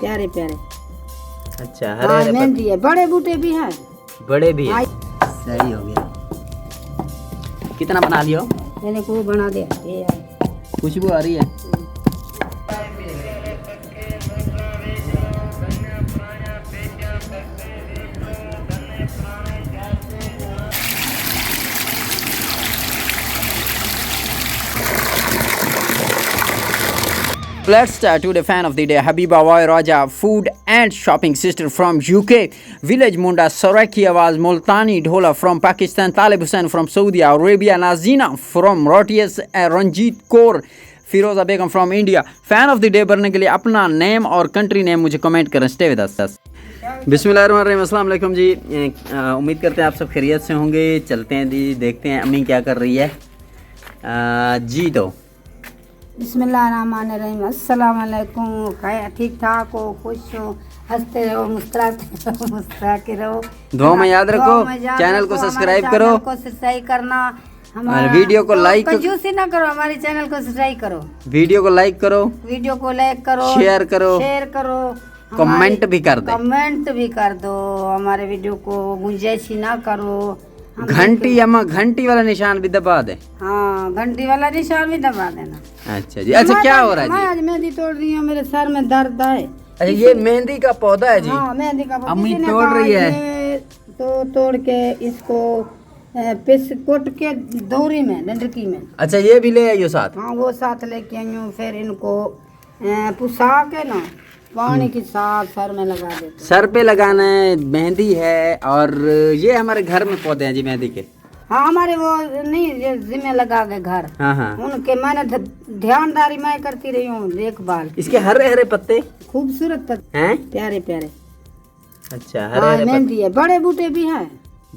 प्यारे प्यारे। अच्छा हाँ, हरे मेहंदी है, बड़े बूटे भी हैं, बड़े भी है। हाँ। सही हो गया। कितना बना लियो? मैंने को बना दिया ये यार। खुशबू आ रही है। Let's start to the fan of the day, Habiba Wai Raja, food and shopping sister from UK, Village Munda, Saraki Awaz, Multani Dhola from Pakistan, Talib Hussain from Saudi Arabia, Nazina from Rotias, Ranjit Kaur, Firoza Begum from India. Fan of the day बनने के लिए अपना name और country name मुझे comment करें। Stay with us. बिस्मिल्लाहिर्रहमानिर्रहीम, अस्सलाम वालेकुम जी। उम्मीद करते हैं आप सब खैरियत से होंगे। चलते हैं जी, देखते हैं अम्मी क्या कर रही है। जी तो बिस्मिल्लाहिर्रहमानिर्रहीम, अस्सलाम वालेकुम। ठीक ठाक हो, खुश हो, हंसते रहो, मुस्कुराते रहो। दुआ में याद रखो, चैनल को सब्सक्राइब करो, को सब्सक्राइब करना, हमारे वीडियो को लाइक, कंजूसी ना करो, हमारे चैनल को सब्सक्राइब करो, वीडियो को लाइक करो, शेयर करो, कमेंट भी कर दो, हमारे वीडियो को गुंजाइश ना करो। घंटी वाला निशान भी दबा दे। हाँ, घंटी वाला निशान भी दबा देना। अच्छा जी। अच्छा, क्या हो रहा है जी? आज मेहंदी तोड़ रही हूँ, मेरे सर में दर्द है। अच्छा, ये मेहंदी का पौधा है जी? हाँ, मेहंदी का पौधा। अम्मी तोड़ रही है तो तोड़ के इसको पिस कोट के दौरी में, डंडकी में। अच्छा, ये भी ले आइयो साथ? हाँ, वो साथ लेके आई हूँ। फिर इनको पुसा के ना पानी के साथ सर में लगा देते। सर पे लगाना है, मेहंदी है। और ये हमारे घर में पौधे हैं जी मेहंदी के। हाँ, हमारे वो नहीं, ये जिम्मे लगा के घर। हाँ, उनके मैंने ध्यानदारी मैं करती रही हूँ, देखभाल। इसके हरे हरे पत्ते, खूबसूरत पत्ते हैं, प्यारे प्यारे। अच्छा, हरे मेहंदी है, बड़े बूटे भी हैं,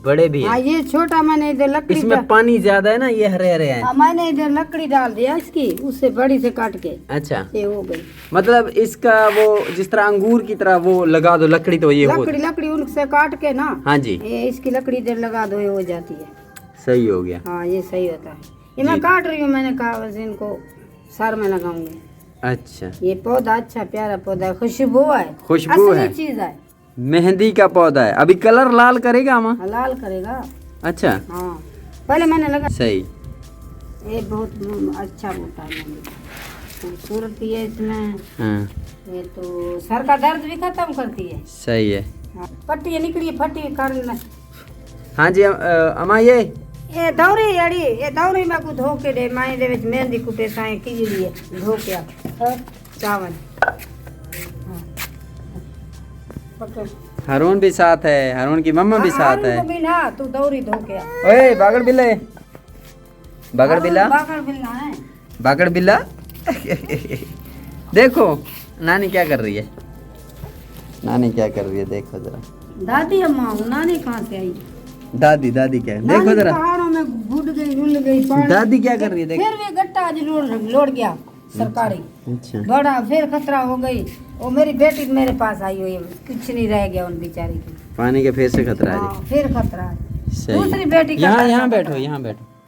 बड़े भी। हाँ, ये छोटा मैंने इधर लकड़ी, इसमें पानी ज्यादा है ना, ये हरे हरे हैं। हाँ, मैंने इधर लकड़ी डाल दिया इसकी, उससे बड़ी से काट के। अच्छा, ये हो गई। मतलब इसका वो जिस तरह अंगूर की तरह वो लगा दो लकड़ी, तो ये लकड़ी उनसे काट के ना। हाँ जी, ये इसकी लकड़ी इधर लगा दो, ये हो जाती है। सही हो गया। हाँ, ये सही होता है। ये मैं काट रही हूँ, मैंने कहा बस इनको सर में लगाऊंगी। अच्छा, ये पौधा अच्छा प्यारा पौधा है, खुशबू है, चीज है, मेहंदी का पौधा है। अभी कलर लाल करेगा माँ? लाल करेगा। अच्छा, हाँ, पहले मैंने लगा। सही, ये बहुत अच्छा बूटा है, खूबसूरती है इसमें। हाँ, ये तो सर का दर्द भी खत्म करती है। सही है। हाँ, पट्टी निकली फटी कर। हाँ जी अम्मा, ये दौरी अड़ी, ये दौरी में कुछ धो के दे, माई दे विच मेहंदी कुटे साए कीजिए धो के और चावल। हरून भी साथ है, हरून की मम्मा भी साथ है। बिना तू दौरी धो के। ओए बागड़ बिल्ला, बागड़ बिल्ला, बागड़ बिल्ला। देखो नानी क्या कर रही है, नानी क्या कर रही है, देखो जरा। दादी अम्मा, नानी कहाँ से आई? दादी क्या है, देखो जरा। पहाड़ों में घुट गई, रुल गई। दादी क्या कर रही है, देखो। फिर भी गट्टा आज लोड गया सरकारी। अच्छा, बड़ा फिर खतरा हो गई। वो मेरी बेटी मेरे पास आई हुई है, कुछ नहीं रह गया उन बेचारी की। पानी के फिर से खतरा है। हाँ, फिर खतरा है। दूसरी बेटी यहाँ बैठो,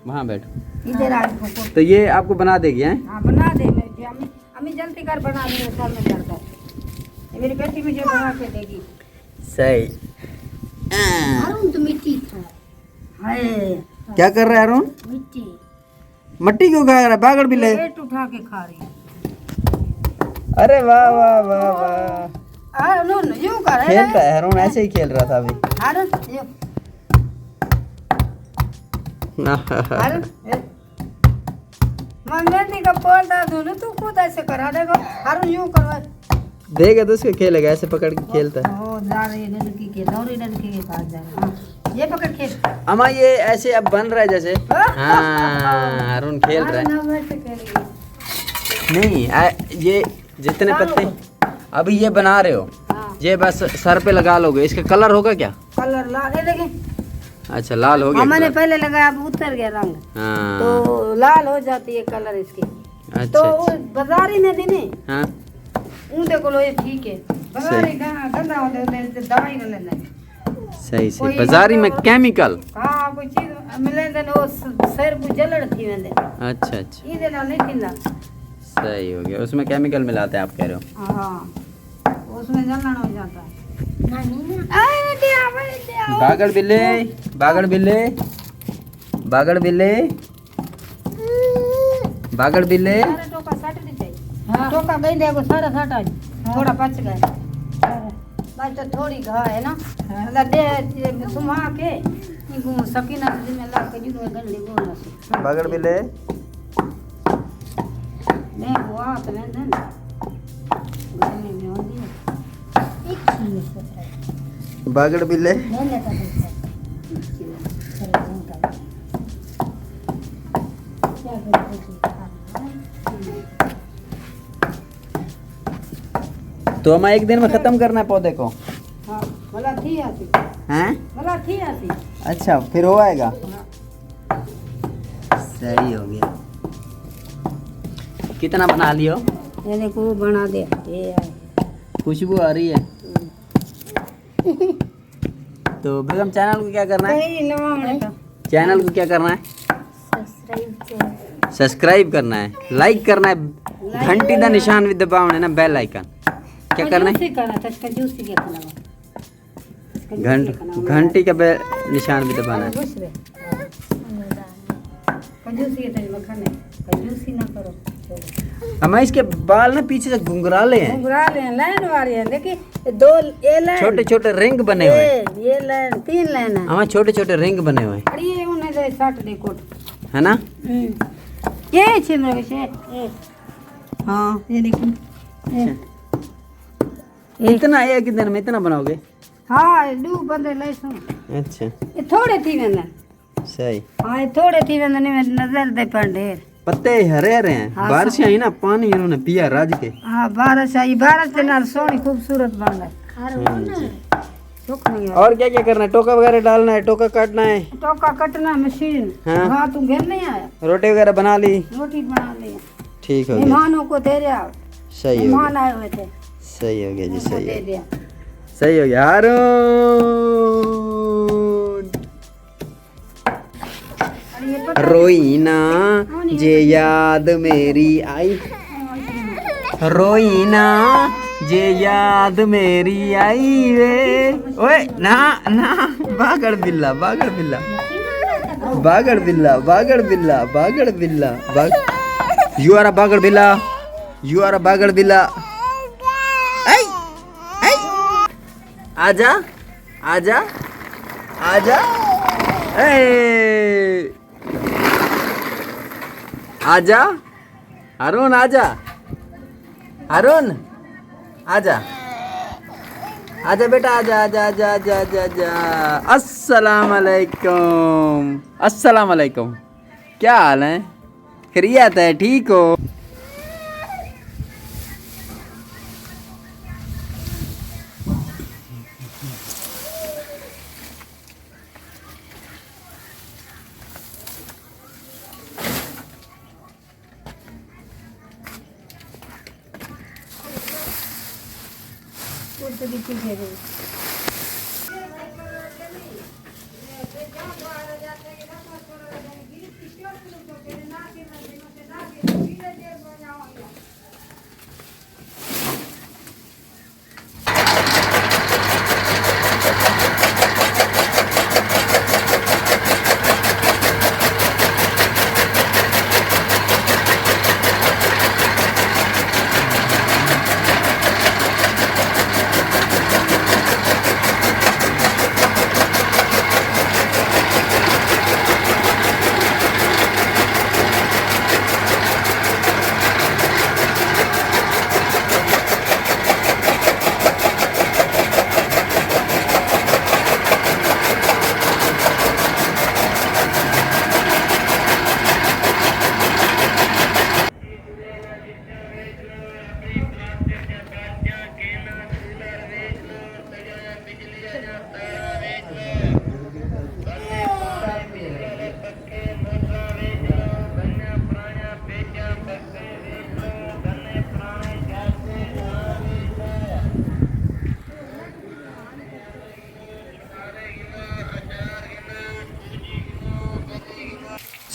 वहाँ बैठो, इधर आज। तो ये आपको बना देगी? हाँ, बना दे। अम्मी जल्दी कर, बना दे, सर में दर्द है। मेरी बेटी मुझे बना के देगी। सही। अरुण तो मिट्टी खा है। क्या कर रहा है अरुण? मिट्टी क्यों खा रहा है? बागड़ भी ले उठा के खा रही है। अरे वाह वाह वाह वाह, अरुण यूं कर रहा है, खेलता है अरुण, ऐसे ही खेल रहा था अभी। अरुण मेहंदी का पौधा दूं, तू खुद ऐसे करा। देखो अरुण यूं कर, देगा तो उसको खेलेगा, ऐसे पकड़ के खेलता है। ओ जा रही है लड़की के, दौरी लड़की के पास जा रहा है। ये पकड़ खेल। अम्मा ये ऐसे अब बन रहा है जैसे। हाँ, अरुण खेल रहा है। नहीं ये जितने पत्ते अभी ये बना रहे हो, ये बस सर पे लगा लोगे। इसका कलर होगा क्या? कलर लाल है, देखें। अच्छा, लाल हो गया। मैंने पहले लगाया, अब उतर गया रंग। हाँ, तो लाल हो जाती है कलर इसकी। अच्छा, तो बाजारी में दी नहीं। हाँ, देखो लो, ये ठीक है। बाजारी गंदा होता है, दवाई न लेना। सही सही, बाजारी में केमिकल। हाँ, कोई चीज मिले तो सर को जलड़ थी वेंदे। अच्छा, ये देना नहीं थींदा। सही हो गया, उसमें केमिकल मिलाते हैं आप कह रहे हो। हाँ, उसमें जलन हो जाता है। बागड़ बिल्ले, बागड़ बिल्ले, बागड़ बिल्ले, बागड़ बिल्ले। हाँ। टोका गई देखो सारा साटा थोड़ा पच गए बस तो थोड़ी घा है ना मतलब दे सुमा के सकीना में ला के जुड़ गंदी गोना से बागड़ बिल्ले। मैं हुआ तो मैं ना गंदी में होती है एक चीज सोच रहा है बागड़ बिल्ले। ले लेता है क्या करें तो हम एक दिन में खत्म करना है पौधे को। हाँ भला थी आती हैं? भला थी आती अच्छा फिर हो आएगा। सही हो गया। कितना बना लियो? ये देखो बना दे ये है खुशबू आ रही है। तो बेगम चैनल को क्या करना है? चैनल को क्या करना है? सब्सक्राइब करना है, लाइक करना है, घंटी का निशान भी दबाना है ना, बेल आइकन। क्या करना है? घंटी का बेल निशान भी दबाना है। हम इसके बाल ना पीछे से घुंघराले हैं, लाइन वाली है लेकिन दो ये लाइन छोटे छोटे रिंग बने हुए हैं। ये लाइन 3 लाइन है हमारे छोटे छोटे रिंग बने हुए हैं, अरे ये उन्हें दे 60 दे कोट है ना? ये छिन रहे से हाँ ये देखो इतना एक दिन में इतना बनाओगे? हाँ 2 बंदे ले सो अच्छा ये थोड़े थी वेंदन सही। हाँ ये थोड़े थी वेंदन में नजर दे पर ढेर पत्ते हरे हरे हैं। हाँ, बारिश आई ना, पानी इन्होंने पिया राज के। हाँ बारिश आई, बारिश के नाल सोनी खूबसूरत बन गई। और क्या क्या करना है? टोका वगैरह डालना है, टोका काटना है, टोका कटना मशीन। हाँ। हाँ तू घर नहीं आया? रोटी वगैरह बना ली? रोटी बना ली। ठीक हो गया, मेहमानों को दे रहा। सही हो मेहमान गया, आए हुए थे सही हो गया जी, सही दे हो दिया। गया, सही हो गया। हारून अरे ये पता रोई ना जे याद मेरी आई, रोई ना जे याद मेरी आई वे। ओए ना ना, बागड़ बिल्ला, बागड़ बिल्ला, बागड़ बिल्ला, बागड़ बिल्ला, बागड़ बिल्ला, यू आर अ बागड़ बिल्ला, यू आर अ बागड़ बिल्ला। आई आई आजा आजा आजा, ए आजा हारून, आजा हारून, आजा आजा बेटा, आजा आजा आजा आजा आजा आजा। अस्सलाम वालेकुम, अस्सलाम वालेकुम। क्या हाल है? खैरियत है? ठीक हो? तो भी ठीक है।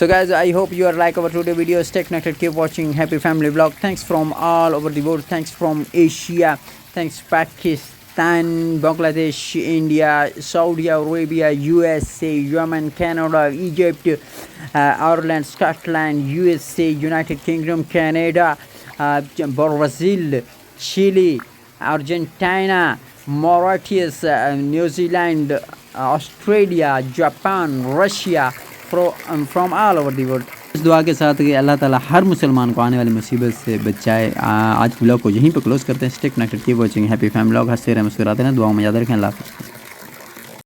So guys, I hope you are like our today video. Stay connected, keep watching Happy Family Vlog. Thanks from all over the world. Thanks from Asia. Thanks Pakistan, Bangladesh, India, Saudi Arabia, USA, Yemen, Canada, Egypt, Ireland, Scotland, USA, United Kingdom, Canada, Brazil, Chile, Argentina, Mauritius, New Zealand, Australia, Japan, Russia, from all over the world. इस दुआ के साथ कि अल्लाह ताला हर मुसलमान को आने वाली मुसीबत से बचाए। आज व्लॉग को यहीं पे क्लोज करते हैं। Stay connected, keep watching happy family vlog. हंसते रहें, मुस्कुराते रहें, दुआओं में याद रखें। अल्लाह हाफ़िज़।